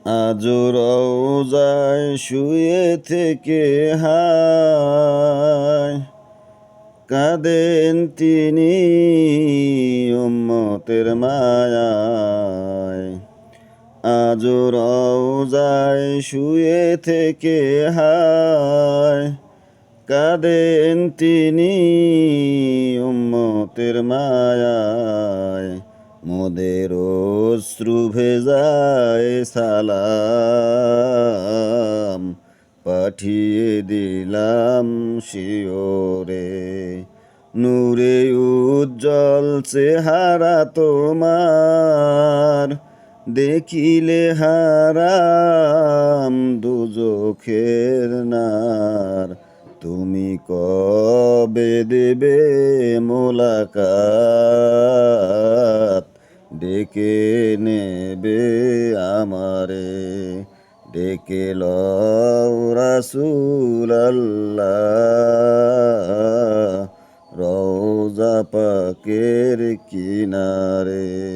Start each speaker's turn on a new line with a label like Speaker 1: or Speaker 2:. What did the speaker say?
Speaker 1: আজও রওজায় শুয়ে থেকে হায় কাঁদেন তিনি উম্মতের মায়ায়। আজও রওজায় শুয়ে থেকে হায় কাঁদেন তিনি উম্মতের মায়ায়। মোদের অশ্রু ভেজায় সালাম পাঠিয়ে দিলাম শিওরে। নূরে উজ্জ্বল চেহারা তোমার দেখিলে হারাম দুজখের নার। তুমি কবে দেবে মোলাকাত ডেকে নেবে আমারে। ডেকে লও রাসূল আল্লাহ রওজা পাকের কিনারে।